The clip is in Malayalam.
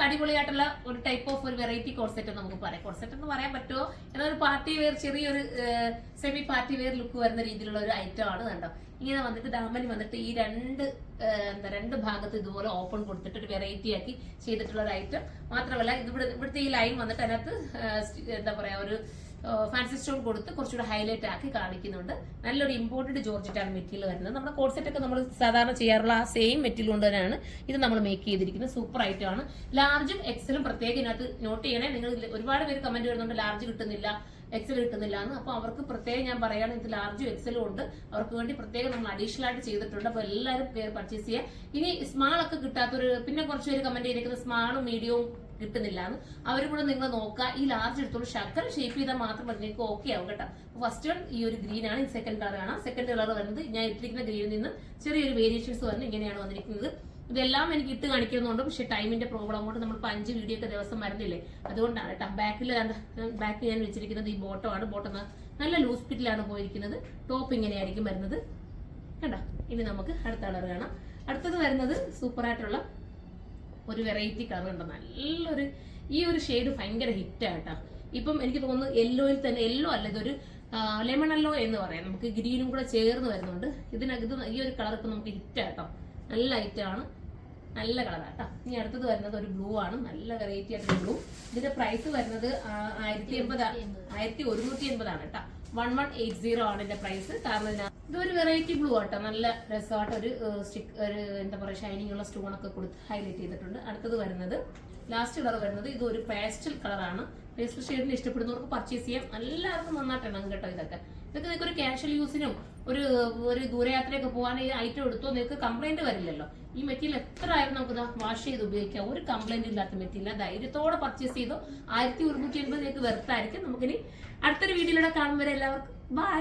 അടിപൊളിയായിട്ടുള്ള ഒരു ടൈപ്പ് ഓഫ് ഒരു വെറൈറ്റി കോർസെറ്റ് നമുക്ക് പറയാം. കോർസെറ്റ് എന്ന് പറയാൻ പറ്റുമോ എന്നൊരു പാർട്ടി വെയർ, ചെറിയൊരു സെമി പാർട്ടി വെയർ ലുക്ക് വരുന്ന രീതിയിലുള്ള ഒരു ഐറ്റം ആണ്. കണ്ടോ, ഇങ്ങനെ വന്നിട്ട് ദാമനി വന്നിട്ട് ഈ രണ്ട് ഭാഗത്ത് ഇതുപോലെ ഓപ്പൺ കൊടുത്തിട്ട് ഒരു വെറൈറ്റി ആക്കി ചെയ്തിട്ടുള്ള ഒരു ഐറ്റം. മാത്രമല്ല ഇവിടുത്തെ ഈ ലൈൻ വന്നിട്ട് അതിനകത്ത് എന്താ പറയാ ഒരു ഫാൻസി സ്റ്റോൺ കൊടുത്ത് കുറച്ചുകൂടെ ഹൈലൈറ്റ് ആക്കി കാണിക്കുന്നുണ്ട്. നല്ലൊരു ഇമ്പോർട്ടഡ് ജോർജറ്റാണ് മെറ്റീരിയൽ വരുന്നത്. നമ്മുടെ കോഡ് സെറ്റ് ഒക്കെ നമ്മൾ സാധാരണ ചെയ്യാറുള്ള ആ സെയിം മെറ്റീരിയൽ കൊണ്ട് തന്നെയാണ് ഇത് നമ്മൾ മേക്ക് ചെയ്തിരിക്കുന്നത്. സൂപ്പർ ഐറ്റം ആണ്. ലാർജും എക്സലും പ്രത്യേകം ഇതിനകത്ത് നോട്ട് ചെയ്യണേ. നിങ്ങൾ ഒരുപാട് പേര് കമന്റ് വരുന്നുണ്ട് ലാർജ് കിട്ടുന്നില്ല, എക്സൽ കിട്ടുന്നില്ല എന്ന്. അപ്പൊ അവർക്ക് പ്രത്യേകം ഞാൻ പറയുകയാണ്, ഇത് ലാർജും എക്സലും ഉണ്ട്. അവർക്ക് വേണ്ടി പ്രത്യേകം നമ്മൾ അഡീഷണൽ ആയിട്ട് ചെയ്തിട്ടുണ്ട്. അപ്പൊ എല്ലാവരും പർച്ചേസ് ചെയ്യാം. ഇനി സ്മാൾ ഒക്കെ കിട്ടാത്തൊരു, പിന്നെ കുറച്ച് പേര് കമന്റ് ചെയ്തിരിക്കുന്നത് സ്മാളും മീഡിയവും കിട്ടുന്നില്ല എന്ന്. അവരും കൂടെ നിങ്ങൾ നോക്കുക. ഈ ലാർജ് എടുത്തോളൂ, ശക്കര ഷേപ്പ് ചെയ്താൽ മാത്രം നിങ്ങൾക്ക് ഓക്കെ ആവും കേട്ടോ. ഫസ്റ്റ് വൺ ഈ ഒരു ഗ്രീൻ ആണ്. സെക്കൻഡ് കളർ ആണ്. സെക്കൻഡ് കളർ വരുന്നത് ഞാൻ ഇട്ടിരിക്കുന്ന ഗ്രീനിൽ നിന്ന് ചെറിയൊരു വേരിയേഷൻസ് വരുന്നത് ഇങ്ങനെയാണ് വന്നിരിക്കുന്നത്. ഇതെല്ലാം എനിക്ക് ഇട്ട് കാണിക്കുന്നുണ്ട്, പക്ഷെ ടൈമിന്റെ പ്രോബ്ലം കൊണ്ട് നമ്മളിപ്പോൾ 5 വീഡിയോ ഒക്കെ ദിവസം വരുന്നില്ലേ, അതുകൊണ്ടാണ് കേട്ടോ. ബാക്കിൽ ഞാൻ വെച്ചിരിക്കുന്നത് ഈ ബോട്ടം ആണ്. ബോട്ടം നല്ല ലൂസ് ഫിറ്റിലാണ് പോയിരിക്കുന്നത്. ടോപ്പ് ഇങ്ങനെയായിരിക്കും വരുന്നത് കേട്ടോ. ഇനി നമുക്ക് അടുത്ത കളർ കാണാം. അടുത്തത് വരുന്നത് സൂപ്പറായിട്ടുള്ള ഒരു വെറൈറ്റി കളർ ഉണ്ട്. നല്ലൊരു ഈ ഒരു ഷെയ്ഡ് ഭയങ്കര ഹിറ്റായിട്ടാ. ഇപ്പം എനിക്ക് തോന്നുന്നു യെല്ലോയിൽ തന്നെ, യെല്ലോ അല്ല, ഇതൊരു ലെമൺ യെല്ലോ എന്ന് പറയാം. നമുക്ക് ഗ്രീനും കൂടെ ചേർന്ന് വരുന്നുണ്ട് ഇതിനകത്ത്. ഈ ഒരു കളർ ഇപ്പം നമുക്ക് ഹിറ്റാട്ടോ, നല്ല ഐറ്റമാണ്, നല്ല കളറാട്ടോ. ഇനി അടുത്തത് വരുന്നത് ഒരു ബ്ലൂ ആണ്. നല്ല വെറൈറ്റി ആയിട്ടുള്ള ബ്ലൂ. ഇതിന്റെ പ്രൈസ് വരുന്നത് 1180 ആണ് കേട്ടോ. 1180 ആണ് ഇതിന്റെ പ്രൈസ്. കാരണം ഇതൊരു വെറൈറ്റി ബ്ലൂ ആട്ടോ, നല്ല രസമായിട്ട് ഒരു എന്താ പറയുക ഷൈനിങ് ഉള്ള സ്റ്റോൺ ഒക്കെ കൊടുത്ത് ഹൈലൈറ്റ് ചെയ്തിട്ടുണ്ട്. അടുത്തത് വരുന്നത് ലാസ്റ്റ് കളർ വരുന്നത് ഇതൊരു പേസ്റ്റൽ കളറാണ്. പേസ്റ്റൽ ഷെയ്ഡിന് ഇഷ്ടപ്പെടുന്നവർക്ക് പർച്ചേസ് ചെയ്യാം. എല്ലാവർക്കും നന്നായിട്ടാണ് കേട്ടോ. ഇതൊക്കെ നിങ്ങൾക്ക് ഒരു കാഷ്വൽ യൂസിനും ഒരു ദൂരയാത്രയൊക്കെ പോകാൻ ഈ ഐറ്റം എടുത്തോ നിങ്ങൾക്ക് കംപ്ലൈന്റ് വരില്ലല്ലോ. ഈ മെറ്റീരിയൽ എത്ര ആയാലും നമുക്ക് വാഷ് ചെയ്ത് ഉപയോഗിക്കാം. ഒരു കംപ്ലൈന്റ് ഇല്ലാത്ത മെറ്റീരിയൽ. ധൈര്യത്തോടെ പർച്ചേസ് ചെയ്തോ. 1180 നിങ്ങൾക്ക് വെറുത്തായിരിക്കും. നമുക്കിനി അടുത്തൊരു വീഡിയോയിലൂടെ കാണും വരെ എല്ലാവർക്കും ബൈ.